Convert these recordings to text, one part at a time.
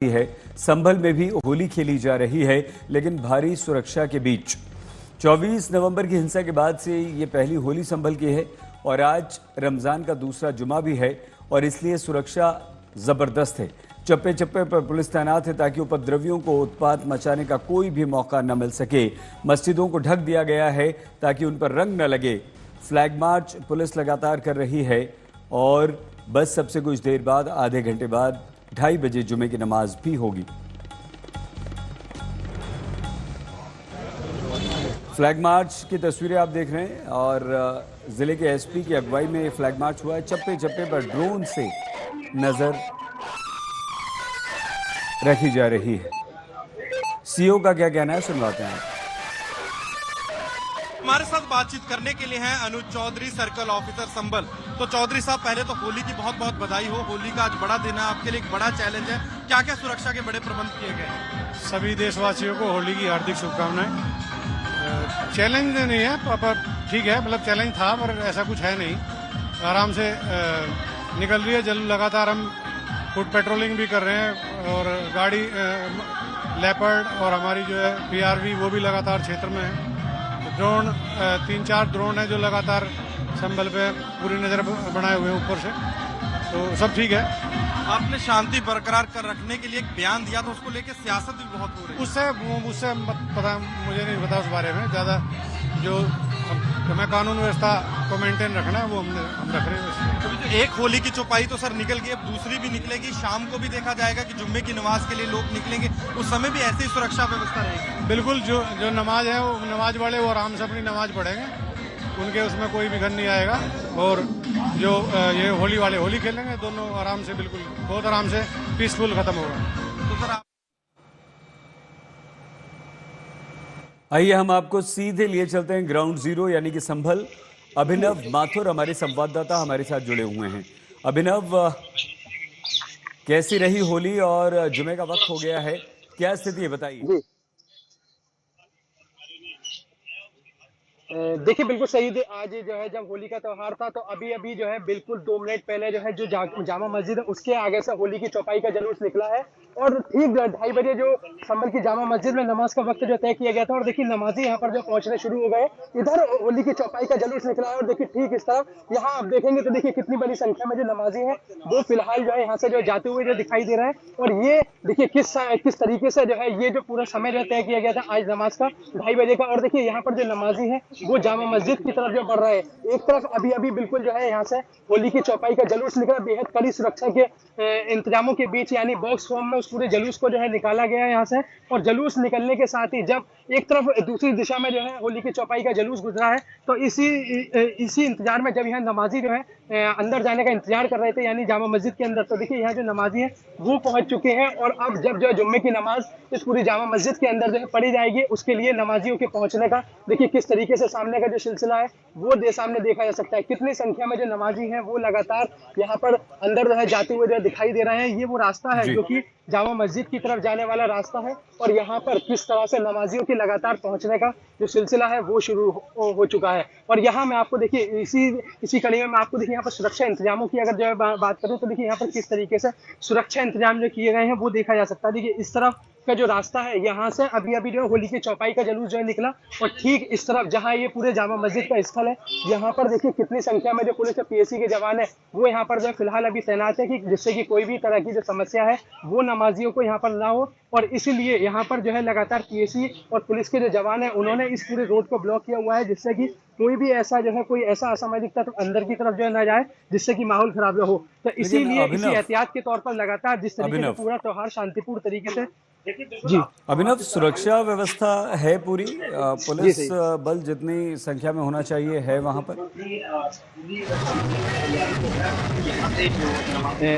है। संभल में भी होली खेली जा रही है, लेकिन भारी सुरक्षा के बीच। 24 नवंबर की हिंसा के बाद से ये पहली होली संभल की है और आज रमजान का दूसरा जुमा भी है और इसलिए सुरक्षा जबरदस्त है। चप्पे चप्पे पर पुलिस तैनात है ताकि उपद्रवियों को उत्पात मचाने का कोई भी मौका न मिल सके। मस्जिदों को ढक दिया गया है ताकि उन पर रंग न लगे। फ्लैग मार्च पुलिस लगातार कर रही है और बस सबसे कुछ देर बाद, आधे घंटे बाद 2:30 बजे जुमे की नमाज भी होगी। फ्लैग मार्च की तस्वीरें आप देख रहे हैं और जिले के एसपी की अगुवाई में फ्लैग मार्च हुआ है। चप्पे चप्पे पर ड्रोन से नजर रखी जा रही है। सीओ का क्या कहना है, सुनवाते हैं। हमारे साथ बातचीत करने के लिए हैं अनुज चौधरी, सर्कल ऑफिसर संभल। तो चौधरी साहब, पहले तो होली की बहुत बहुत बधाई हो। होली का आज बड़ा दिन है, आपके लिए एक बड़ा चैलेंज है। क्या क्या सुरक्षा के बड़े प्रबंध किए गए हैं? सभी देशवासियों को होली की हार्दिक शुभकामनाएं। चैलेंज नहीं है, पर ठीक है, मतलब चैलेंज था पर ऐसा कुछ है नहीं, आराम से निकल रही है। जल लगातार हम फुट पेट्रोलिंग भी कर रहे हैं और गाड़ी लेपर्ड और हमारी जो है PRV वो भी लगातार क्षेत्र में है। ड्रोन 3-4 ड्रोन है जो लगातार संभल पे पूरी नजर बनाए हुए हैं ऊपर से, तो सब ठीक है। आपने शांति बरकरार कर रखने के लिए एक बयान दिया था, उसको लेकर सियासत भी बहुत हो रही है। उससे पता, मुझे नहीं पता उस बारे में ज्यादा। जो हमें कानून व्यवस्था को मेंटेन रखना है वो हम रख रहे हैं। तो एक होली की चौपाई तो सर निकल गई, अब दूसरी भी निकलेगी। शाम को भी देखा जाएगा कि जुम्मे की नमाज के लिए लोग निकलेंगे, उस समय भी ऐसी सुरक्षा व्यवस्था रहेगी। बिल्कुल, जो नमाज है वो नमाज वाले वो आराम से अपनी नमाज पढ़ेंगे, उनके उसमें कोई विघन नहीं आएगा। और जो ये होली वाले होली खेलेंगे, दोनों आराम से, बिल्कुल बहुत आराम से पीसफुल खत्म होगा। तो सर आइए हम आपको सीधे लिए चलते हैं ग्राउंड जीरो यानी कि संभल। अभिनव माथुर हमारे संवाददाता हमारे साथ जुड़े हुए हैं। अभिनव, कैसी रही होली और जुमे का वक्त हो गया है, क्या स्थिति है, बताइए। देखिए, बिल्कुल सही थे। आज जो है जब होली का त्योहार था तो अभी जो है बिल्कुल 2 मिनट पहले जो है जो जामा मस्जिद है उसके आगे से होली की चौपाई का जुलूस निकला है और ठीक 2:30 बजे जो संभल की जामा मस्जिद में नमाज का वक्त जो तय किया गया था और देखिए नमाजी यहाँ पर जो पहुंचने शुरू हो गए। इधर होली की चौपाई का जुलूस निकला है और देखिए ठीक इस तरफ यहाँ आप देखेंगे तो देखिए कितनी बड़ी संख्या में जो नमाजी है वो फिलहाल जो है यहाँ से जो जाते हुए जो दिखाई दे रहे हैं। और ये देखिए किस तरीके से जो है ये जो पूरा समय जो तय किया गया था आज नमाज का 2:30 बजे का। और देखिए यहाँ पर जो नमाजी है वो जामा मस्जिद की तरफ जो बढ़ रहे हैं। एक तरफ अभी बिल्कुल जो है यहाँ से होली की चौपाई का जुलूस निकला बेहद कड़ी सुरक्षा के इंतजामों के बीच, यानी बॉक्स फॉर्म में उस पूरे जुलूस को जो है निकाला गया है यहाँ से। और जुलूस निकलने के साथ ही जब एक तरफ दूसरी दिशा में जो है होली की चौपाई का जुलूस गुजरा है तो इसी इंतजार में जब यहाँ नमाजी जो है अंदर जाने का इंतजार कर रहे थे यानी जामा मस्जिद के अंदर, तो देखिए यहाँ जो नमाजी है वो पहुंच चुके हैं। और अब जब जो जुम्मे की नमाज इस पूरी जामा मस्जिद के अंदर जो है पढ़ी जाएगी, उसके लिए नमाजियों के पहुंचने का देखिए किस तरीके से सामने का जो सिलसिला है वो सामने देखा जा सकता है। कितनी संख्या में जो नमाजी हैं वो लगातार यहाँ पर अंदर जो है जाते हुए जो दिखाई दे रहे हैं। ये वो रास्ता है जो कि जामा मस्जिद की तरफ जाने वाला रास्ता है और यहाँ पर किस तरह से नमाजियों के लगातार पहुंचने का जो सिलसिला है वो शुरू हो चुका है। और यहाँ मैं आपको देखिए इसी कड़ी में मैं आपको देखिए यहाँ पर सुरक्षा इंतजामों की अगर जो है बात करूँ तो देखिए यहाँ पर किस तरीके से सुरक्षा इंतजाम जो किए गए हैं वो देखा जा सकता है। देखिए इस तरफ का जो रास्ता है यहाँ से अभी जो होली की चौपाई का जुलूस जो है निकला और ठीक इस तरफ जहाँ ये पूरे जामा मस्जिद का स्थल है यहाँ पर देखिए कितनी संख्या में जो पुलिस और PSC के जवान है वो यहाँ पर जो फिलहाल अभी तैनात है कि जिससे कि कोई भी तरह की जो समस्या है वो नमाजियों को यहाँ पर ना हो। और इसीलिए यहाँ पर जो है लगातार PSC और पुलिस के जो जवान है उन्होंने इस पूरे रोड को ब्लॉक किया हुआ है जिससे कि कोई भी ऐसा जो है कोई ऐसा असामाजिक तत्व अंदर की तरफ जो है ना जाए जिससे कि माहौल खराब हो। तो इसीलिए इसी एहतियात के तौर पर लगातार जिस तरीके से पूरा त्योहार शांतिपूर्ण तरीके से जी अभिनव, सुरक्षा व्यवस्था है पूरी, पुलिस बल जितनी संख्या में होना चाहिए है वहां पर।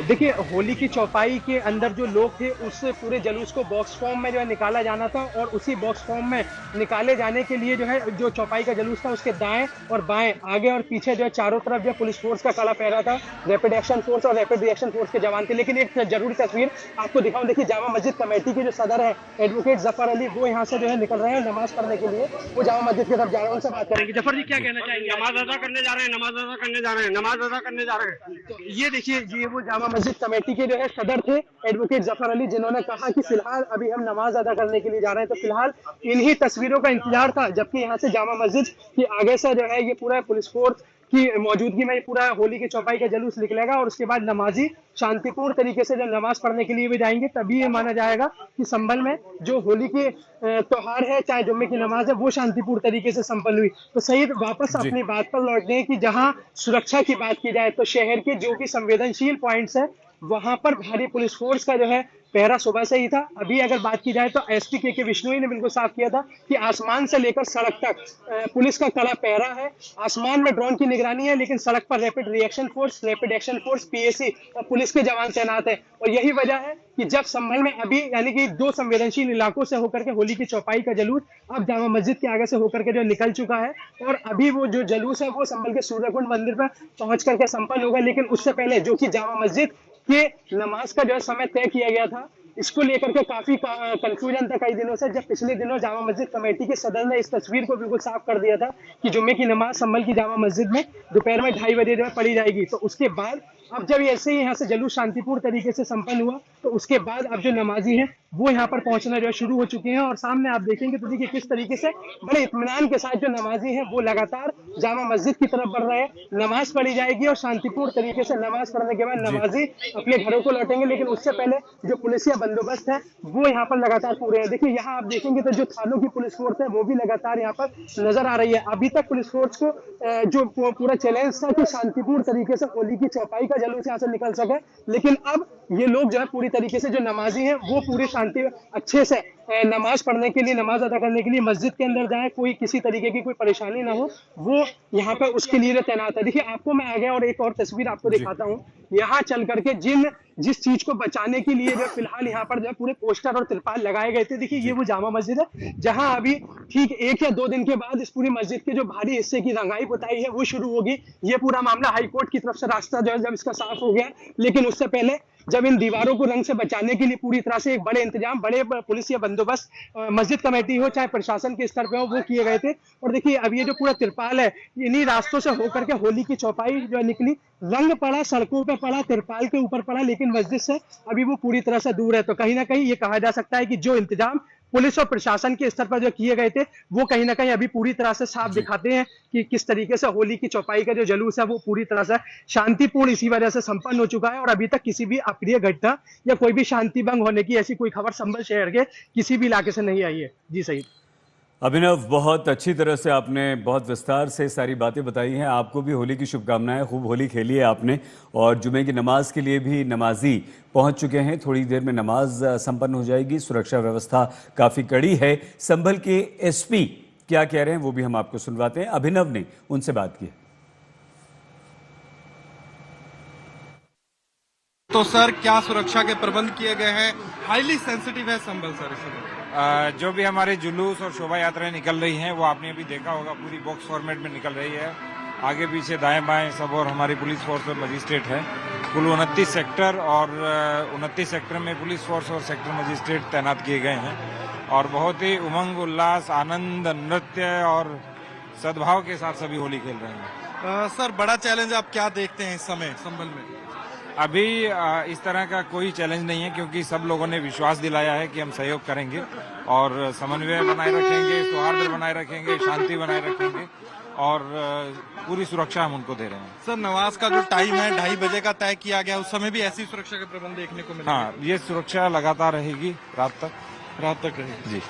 देखिए होली की चौपाई के अंदर जो लोग थे उस पूरे जुलूस को बॉक्स फॉर्म में जो है निकाला जाना था और उसी बॉक्स फॉर्म में निकाले जाने के लिए जो है जो चौपाई का जुलूस था उसके दाएं और बाएं, आगे और पीछे जो है चारों तरफ जो पुलिस फोर्स का कड़ा पहरा था, रैपिड एक्शन फोर्स और रैपिड रिएक्शन फोर्स के जवान थे। लेकिन एक जरूरी तस्वीर आपको दिखाऊं, देखिए जामा मस्जिद कमेटी के जो सदर है एडवोकेट जफर अली, वो यहाँ से जो है निकल रहे हैं नमाज पढ़ने के लिए, वो जामा मस्जिद की तरफ जा रहे हैं, उनसे बात करेंगे। जफर जी क्या कहना चाहेंगे? नमाज अदा करने जा रहे हैं, नमाज अदा करने जा रहे हैं, नमाज अदा करने जा रहे हैं। तो ये देखिए, ये वो जामा मस्जिद कमेटी के जो है सदर थे एडवोकेट जफर अली, जिन्होंने कहा कि फिलहाल अभी हम नमाज अदा करने के लिए जा रहे हैं। तो फिलहाल इन्हीं तस्वीरों का इंतजार था, जबकि यहाँ से जामा मस्जिद के आगे से जो है ये पूरा पुलिस फोर्स की मौजूदगी में पूरा होली की चौपाई का जुलूस निकलेगा और उसके बाद नमाजी शांतिपूर्ण तरीके से जब नमाज पढ़ने के लिए भी जाएंगे, तभी ये माना जाएगा कि संभल में जो होली के त्योहार है, चाहे जुम्मे की नमाज है, वो शांतिपूर्ण तरीके से संपन्न हुई। तो सईद वापस अपनी बात पर लौटते हैं कि जहां सुरक्षा की बात की जाए तो शहर के जो भी संवेदनशील पॉइंट्स है वहां पर भारी पुलिस फोर्स का जो है पहरा सुबह से ही था। अभी अगर बात की जाए तो एसपी के विश्नोई ने बिल्कुल साफ किया था कि आसमान से लेकर सड़क तक पुलिस का कड़ा पहरा है। आसमान में ड्रोन की निगरानी है, लेकिन सड़क पर rapid reaction force, rapid action force, PAC और पुलिस के जवान तैनात है। और यही वजह है कि जब संभल में अभी यानी कि 2 संवेदनशील इलाकों से होकर के होली की चौपाई का जुलूस अब जामा मस्जिद के आगे से होकर के जो निकल चुका है, और अभी वो जो जुलूस है वो संभल के सूर्यकुंड मंदिर पर पहुंच करके संपन्न होगा। लेकिन उससे पहले जो कि जामा मस्जिद के नमाज का जो है समय तय किया गया था, इसको लेकर के काफी कंफ्यूजन था कई दिनों से। जब पिछले दिनों जामा मस्जिद कमेटी के सदर ने इस तस्वीर को बिल्कुल साफ कर दिया था कि जुम्मे की नमाज संभल की जामा मस्जिद में दोपहर में 2:30 बजे जो है पढ़ी जाएगी। तो उसके बाद अब जब ऐसे ही यहाँ से जुलूस शांतिपूर्ण तरीके से संपन्न हुआ, तो उसके बाद अब जो नमाजी हैं वो यहाँ पर पहुंचना जो है शुरू हो चुके हैं। और सामने आप देखेंगे तो देखिए किस तरीके से बड़े इत्मीनान के साथ जो नमाजी हैं वो लगातार जामा मस्जिद की तरफ बढ़ रहे हैं। नमाज पढ़ी जाएगी और शांतिपूर्ण तरीके से नमाज पढ़ने के बाद नमाजी अपने घरों को लौटेंगे, लेकिन उससे पहले जो पुलिसिया बंदोबस्त है वो यहाँ पर लगातार पूरे हैं। देखिए यहाँ आप देखेंगे तो जो थानों की पुलिस फोर्स है वो भी लगातार यहाँ पर नजर आ रही है। अभी तक पुलिस फोर्स को जो पूरा चैलेंज था कि शांतिपूर्ण तरीके से होली की चौपाई का जुलूस यहाँ से निकल सके, लेकिन अब ये लोग जो है पूरी तरीके से जो नमाजी हैं वो पूरी शांति अच्छे से नमाज पढ़ने के लिए, नमाज अदा करने के लिए मस्जिद के अंदर जाए, कोई किसी तरीके की कोई परेशानी ना हो, वो यहाँ पे उसके लिए तैनात है। देखिए आपको मैं आगे और एक और तस्वीर आपको दिखाता हूँ। यहाँ चल करके जिस चीज को बचाने के लिए जो फिलहाल यहाँ पर जो पूरे पोस्टर और तिरपाल लगाए गए थे, देखिए ये वो जामा मस्जिद है जहाँ अभी ठीक 1 या 2 दिन के बाद इस पूरी मस्जिद के जो भारी हिस्से की रंगाई पुताई है वो शुरू होगी। ये पूरा मामला हाईकोर्ट की तरफ से रास्ता जो है जब इसका साफ हो गया, लेकिन उससे पहले जब इन दीवारों को रंग से बचाने के लिए पूरी तरह से एक बड़े इंतजाम, बड़े पुलिस या बंदोबस्त मस्जिद कमेटी हो चाहे प्रशासन के स्तर पे हो वो किए गए थे। और देखिए अब ये जो पूरा तिरपाल है इन्हीं रास्तों से होकर के होली की चौपाई जो निकली, रंग पड़ा, सड़कों पे पड़ा, तिरपाल के ऊपर पड़ा, लेकिन मस्जिद से अभी वो पूरी तरह से दूर है। तो कहीं ना कहीं ये कहा जा सकता है कि जो इंतजाम पुलिस और प्रशासन के स्तर पर जो किए गए थे वो कहीं ना कहीं अभी पूरी तरह से साफ दिखाते हैं कि किस तरीके से होली की चौपाई का जो जुलूस है वो पूरी तरह से शांतिपूर्ण इसी वजह से संपन्न हो चुका है। और अभी तक किसी भी अप्रिय घटना या कोई भी शांति भंग होने की ऐसी कोई खबर संभल शहर के किसी भी इलाके से नहीं आई है। जी सही अभिनव, बहुत अच्छी तरह से आपने बहुत विस्तार से सारी बातें बताई हैं। आपको भी होली की शुभकामनाएं, खूब होली खेली है आपने, और जुमे की नमाज के लिए भी नमाजी पहुंच चुके हैं। थोड़ी देर में नमाज संपन्न हो जाएगी। सुरक्षा व्यवस्था काफ़ी कड़ी है। संभल के एसपी क्या कह रहे हैं वो भी हम आपको सुनवाते हैं। अभिनव ने उनसे बात की। तो सर क्या सुरक्षा के प्रबंध किए गए हैं? हाईली सेंसिटिव है संभल सर इस समय। जो भी हमारे जुलूस और शोभा यात्राएं निकल रही हैं वो आपने अभी देखा होगा, पूरी बॉक्स फॉर्मेट में निकल रही है। आगे पीछे दाएं बाएं सब, और हमारी पुलिस फोर्स और मजिस्ट्रेट है। कुल 29 सेक्टर और 29 सेक्टर में पुलिस फोर्स और सेक्टर मजिस्ट्रेट तैनात किए गए हैं। और बहुत ही उमंग, उल्लास, आनंद, नृत्य और सद्भाव के साथ सभी होली खेल रहे हैं। सर बड़ा चैलेंज आप क्या देखते हैं इस समय संभल में? अभी इस तरह का कोई चैलेंज नहीं है, क्योंकि सब लोगों ने विश्वास दिलाया है कि हम सहयोग करेंगे और समन्वय बनाए रखेंगे, सौहार्द बनाए रखेंगे, शांति बनाए रखेंगे, और पूरी सुरक्षा हम उनको दे रहे हैं। सर नमाज का जो टाइम है 2:30 बजे का तय किया गया, उस समय भी ऐसी सुरक्षा के प्रबंध देखने को मिलेंगे? हाँ, ये सुरक्षा लगातार रहेगी, रात तक रहेगी जी।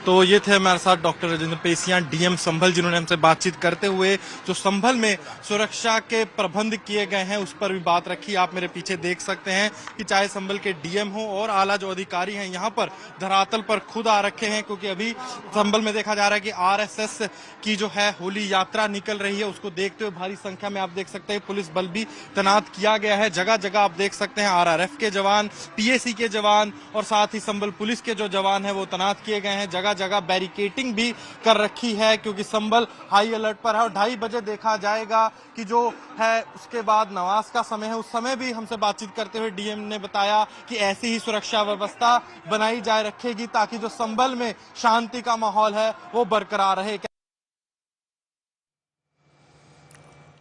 तो ये थे हमारे साथ डॉक्टर राजेंद्र पेसिया, डीएम संभल, जिन्होंने हमसे बातचीत करते हुए जो संभल में सुरक्षा के प्रबंध किए गए हैं उस पर भी बात रखी। आप मेरे पीछे देख सकते हैं कि चाहे संभल के डीएम हो और आला जो अधिकारी हैं यहाँ पर धरातल पर खुद आ रखे हैं, क्योंकि अभी संभल में देखा जा रहा है कि आरएसएस की जो है होली यात्रा निकल रही है, उसको देखते हुए भारी संख्या में आप देख सकते हैं पुलिस बल भी तैनात किया गया है। जगह जगह आप देख सकते हैं आरआरएफ के जवान, पीएसी के जवान और साथ ही संभल पुलिस के जो जवान है वो तैनात किए गए हैं। जगह जगह बैरिकेटिंग भी कर रखी है, क्योंकि संभल हाई अलर्ट पर है। और 2:30 बजे देखा जाएगा कि जो है उसके बाद नमाज का समय है। उस समय भी हमसे बातचीत करते हुए डीएम ने बताया कि ऐसी ही सुरक्षा व्यवस्था बनाई जाए रखेगी, ताकि जो संभल में शांति का माहौल है वो बरकरार रहे।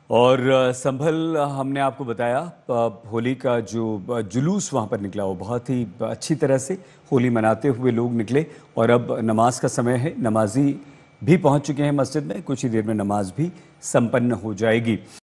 और संभल हमने आपको बताया होली का जो जुलूस वहाँ पर निकला वो बहुत ही अच्छी तरह से होली मनाते हुए लोग निकले। और अब नमाज का समय है, नमाजी भी पहुँच चुके हैं मस्जिद में, कुछ ही देर में नमाज भी संपन्न हो जाएगी।